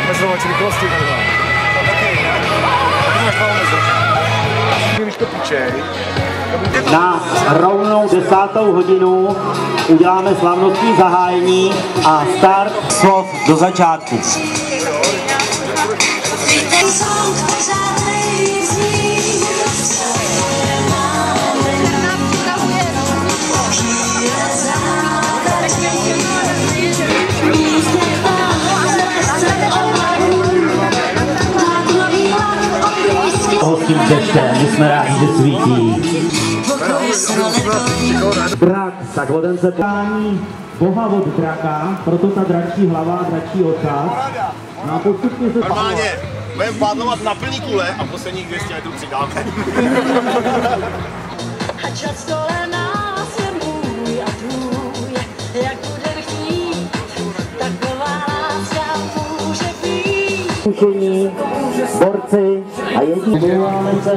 Mezovat rychlosti takhle. Když to pičej. Na rovnou 10. hodinu uděláme slavnostní zahájení a start slov do začátku. Hostím deště, my jsme rádi, že svítí. Drak, tak ten se pání boha od draka, proto ta dračí hlava, dračí ocas. No a postupně se... Normálně, budeme pádlovat na plný kule a posledních 200 metrů přidáme. Kušení, borci a jední domluváme se,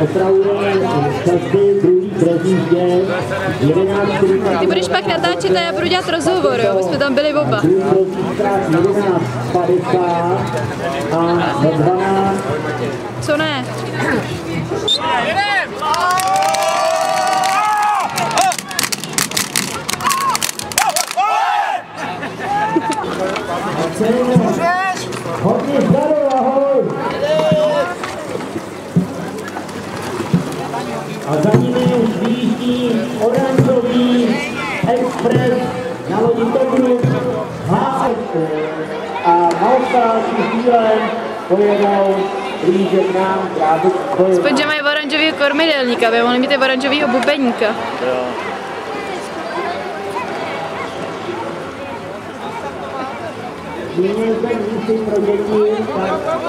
otravujeme časy, druhý prezíždě, 11. Ty budeš pak natáčet a já budu dělat rozhovor, jo? My jsme tam byli oba. 11:50 a ve 12. Co ne? Hodně zdaru, ahoj! A za nimi už vyjíždí oranžový expres na lodi Togru a naostáčí chvílem pojedou blíže k nám právě k Aspoň, že mají oranžovýho kormidelníka, aby mohli mít oranžovýho bubeníka.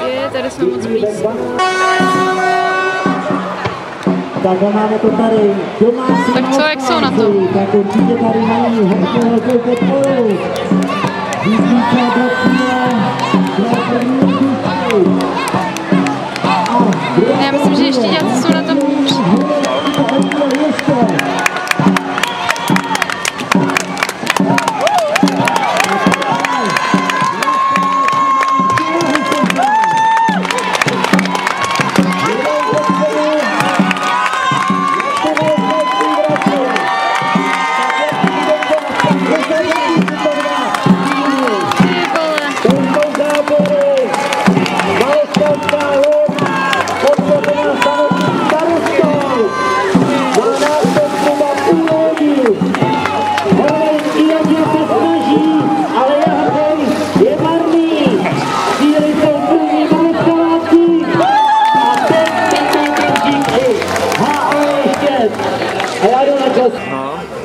Je, tady jsme moc blízko. Tak máme to tady. Tak co, jak jsou na to? Tak určitě tady mají hodně velkou podporu. Já myslím, že ještě dělat jsou na tom hůř.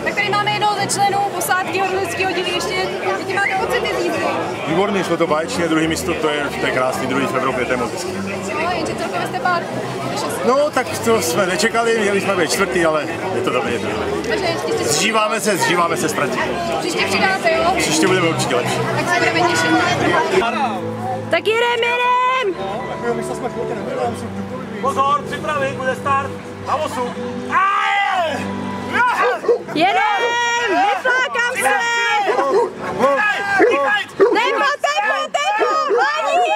Tak tady máme jednoho ze členů posádky hornického dílu, ještě máte pocity z jízdy. Výborný, šlo to báječně, druhý místo, to je krásný, druhý v Evropě, to je moc hezký. No, jenže celkově jste pár. No, tak to jsme nečekali, měli jsme být čtvrtý, ale je to dobré. Zžíváme se, ztratí. Příště přidáte, jo? Příště budeme určitě lepší. Tak se budeme těšit. Tak jedem! Pozor, připravit, bude start. Na 8. Jedem! Vyflákám se! Tempo! Hladí!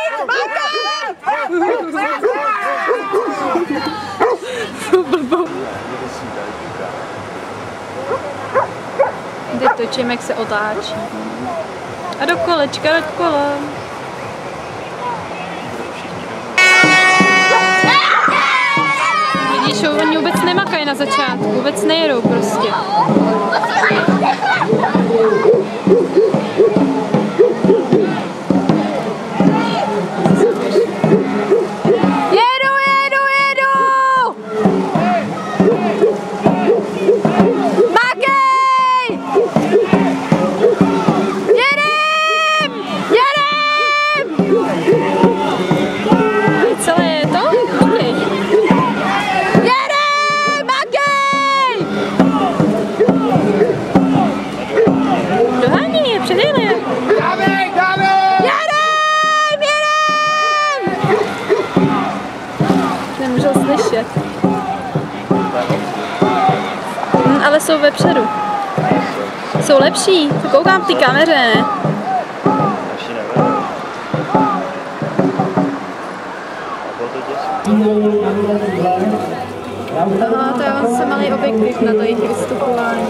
Teď točím, jak se otáčí. A do kolečka, do kola. Vidíš, oni vůbec nemakají na začátku, vůbec nejedou prostě. Nemůžu slyšet. Ale jsou vepředu. Jsou lepší, to koukám v té kameře, ne? No, to je vlastně malý objektiv na to jejich vystupování.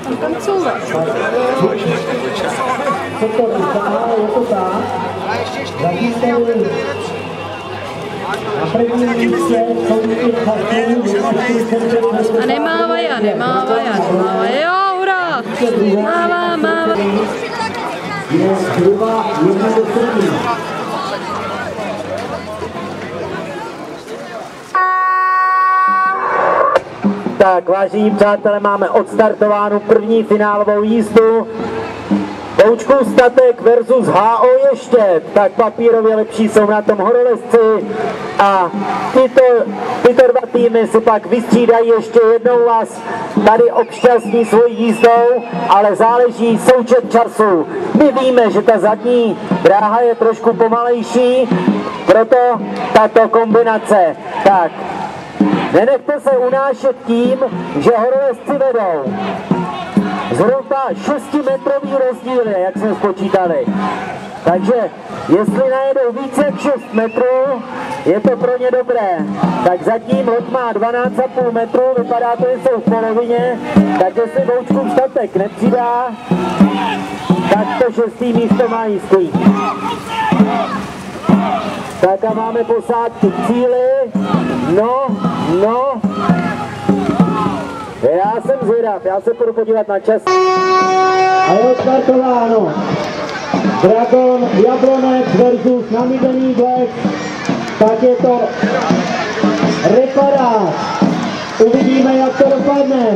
Tam tancuje. A nemávaj, jo, hurá! Mává. Je zhruba 1/3. Tak, vážení přátelé, máme odstartovánu první finálovou jízdu. Poučku Statek versus HO Ještěd. Tak papírově lepší jsou na tom horolezci a tyto dva týmy si pak vystřídají ještě jednou vás tady obšťastní svojí jízdou, ale záleží součet času. My víme, že ta zadní dráha je trošku pomalejší, proto tato kombinace. Tak, nenechte se unášet tím, že horolezci vedou. Zhruba 6metrový rozdíl je, jak jsme spočítali. Takže jestli najedou více jak 6 metrů, je to pro ně dobré. Tak zatím Lot má 12,5 metrů, vypadá to, že jsou v polovině, tak jestli Boučkův Statek nepřidá, tak to 6. místo má jistý. Tak a máme posádku k cíli. No. Já jsem zvědav, já se půjdu podívat na čas. A je odstartováno. Dragon Jablonec versus Namíbený Black. Tak je to reparát. Uvidíme, jak to dopadne.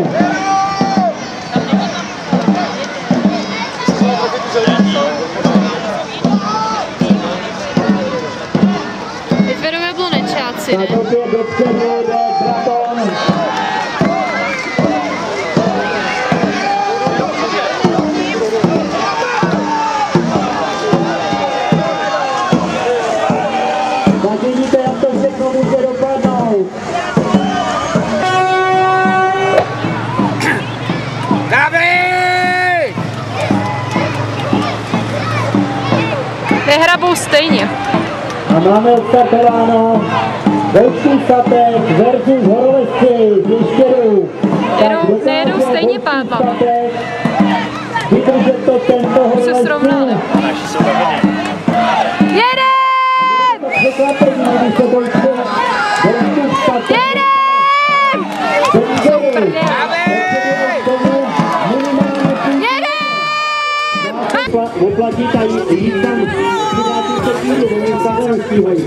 Teď vedou Jablonečáci, ne? Tak opět dopředu jde Dragon. Tak vidíte, jak to všechno může dopadnout. Nehrabou stejně. A máme odstartováno Boučkův Statek versus horolezci z Ještědů. Nejedou stejně pádla. Vydržet to tento horolezci. Se srovnali. Jedem! Překvapení, když se Boučkův Statek... Jedem! Jsou prdě. Oplatí tady jít tam, přidáte se týdu, do mě stále nestíhají.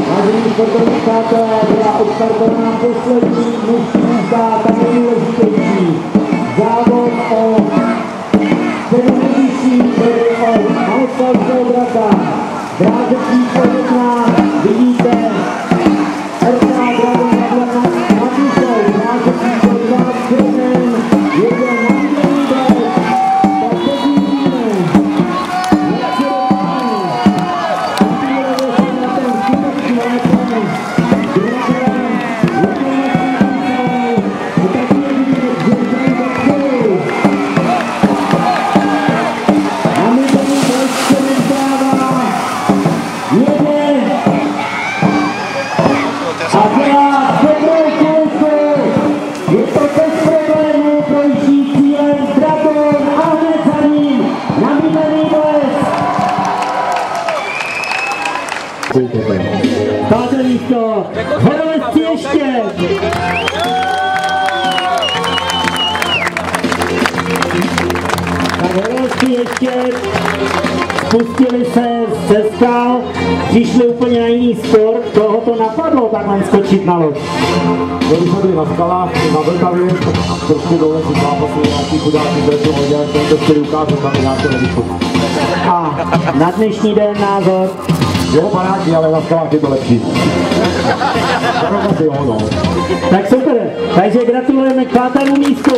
Vážení sportovní přátelé, byla odstartovaná poslední mužská jízda, ta nejdůležitější. Závod o cenu nejvyšší, tedy o Malostranského draka. Dráze číslo 1, vidíte, RK Dragon Jablonec Matušov, dráze číslo 2 Krmen, jede Namíbený Black. Tak se dívíme, jak se dopadne. Papírově se na ten skutečný létem. Dragon, a tak je vidět, že jsou dopředu. Namíbený Black se nevzdává, jede a dělá dobrou kulku. Je to bez problémů, projíždí cílem Dragon a hned za ním Namíbený Black. Páté místo, horolezci ještě. Tak horolezci ještě spustili se ze skal, přišli úplně na jiný sport, koho to napadlo takhle skočit na loď. Když jsme byli na skalách, na Vltavě, trošku dole si zápasili nějaký chudáky zretu, ale jak jsem to chtěli ukázat, tam nějak to nevyšlo. A na dnešní den názor. Jo, paráky, ale na skalách je to lepší. Tak asi jo, no. Tak super, takže gratulujeme k 5. místu.